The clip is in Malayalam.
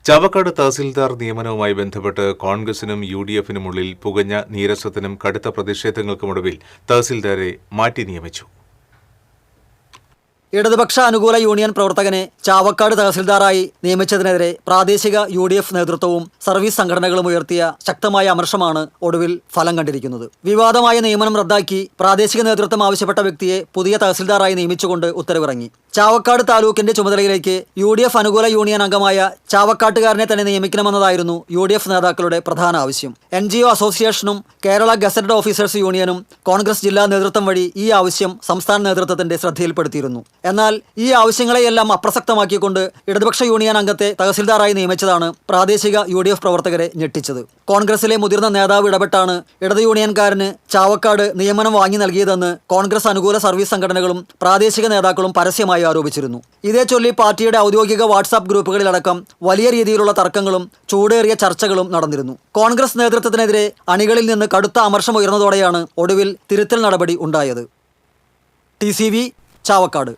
ചാവക്കാട് തഹസിൽദാർ നിയമനവുമായി ബന്ധപ്പെട്ട് കോൺഗ്രസിനും യുഡിഎഫിനുമുള്ളിൽ പുകഞ്ഞ നീരസത്തിനും കടുത്ത പ്രതിഷേധങ്ങൾക്കുമൊടുവിൽ തഹസിൽദാരെ മാറ്റി നിയമിച്ചു. ഇടതുപക്ഷ അനുകൂല യൂണിയൻ പ്രവർത്തകനെ ചാവക്കാട് തഹസിൽദാറായി നിയമിച്ചതിനെതിരെ പ്രാദേശിക UDF നേതൃത്വവും സർവീസ് സംഘടനകളും ഉയർത്തിയ ശക്തമായ അമർഷമാണ് ഒടുവിൽ ഫലം കണ്ടിരിക്കുന്നത്. വിവാദമായ നിയമനം റദ്ദാക്കി പ്രാദേശിക നേതൃത്വം ആവശ്യപ്പെട്ട വ്യക്തിയെ പുതിയ തഹസിൽദാറായി നിയമിച്ചുകൊണ്ട് ഉത്തരവിറങ്ങി. ചാവക്കാട് താലൂക്കിന്റെ ചുമതലയിലേക്ക് UDF അനുകൂല യൂണിയൻ അംഗമായ ചാവക്കാട്ടുകാരനെ തന്നെ നിയമിക്കണമെന്നതായിരുന്നു UDF നേതാക്കളുടെ പ്രധാന ആവശ്യം. NGO അസോസിയേഷനും കേരള ഗസറ്റഡ് ഓഫീസേഴ്സ് യൂണിയനും കോൺഗ്രസ് ജില്ലാ നേതൃത്വം വഴി ഈ ആവശ്യം സംസ്ഥാന നേതൃത്വത്തിന്റെ ശ്രദ്ധയിൽപ്പെടുത്തിയിരുന്നു. എന്നാൽ ഈ ആവശ്യങ്ങളെയെല്ലാം അപ്രസക്തമാക്കിക്കൊണ്ട് ഇടതുപക്ഷ യൂണിയൻ അംഗത്തെ തഹസിൽദാറായി നിയമിച്ചതാണ് പ്രാദേശിക UDF പ്രവർത്തകരെ ഞെട്ടിച്ചത്. കോൺഗ്രസിലെ മുതിർന്ന നേതാവ് ഇടപെട്ടാണ് ഇടത് യൂണിയൻകാരന് ചാവക്കാട് നിയമനം വാങ്ങി നൽകിയതെന്ന് കോൺഗ്രസ് അനുകൂല സർവീസ് സംഘടനകളും പ്രാദേശിക നേതാക്കളും പരസ്യമായി ആരോപിച്ചിരുന്നു. ഇതേ ചൊല്ലി പാർട്ടിയുടെ ഔദ്യോഗിക വാട്സാപ്പ് ഗ്രൂപ്പുകളിലടക്കം വലിയ രീതിയിലുള്ള തർക്കങ്ങളും ചൂടേറിയ ചർച്ചകളും നടന്നിരുന്നു. കോൺഗ്രസ് നേതൃത്വത്തിനെതിരെ അണികളിൽ നിന്ന് കടുത്ത അമർഷം ഉയർന്നതോടെയാണ് ഒടുവിൽ തിരുത്തൽ നടപടി ഉണ്ടായത്. TCV ചാവക്കാട്.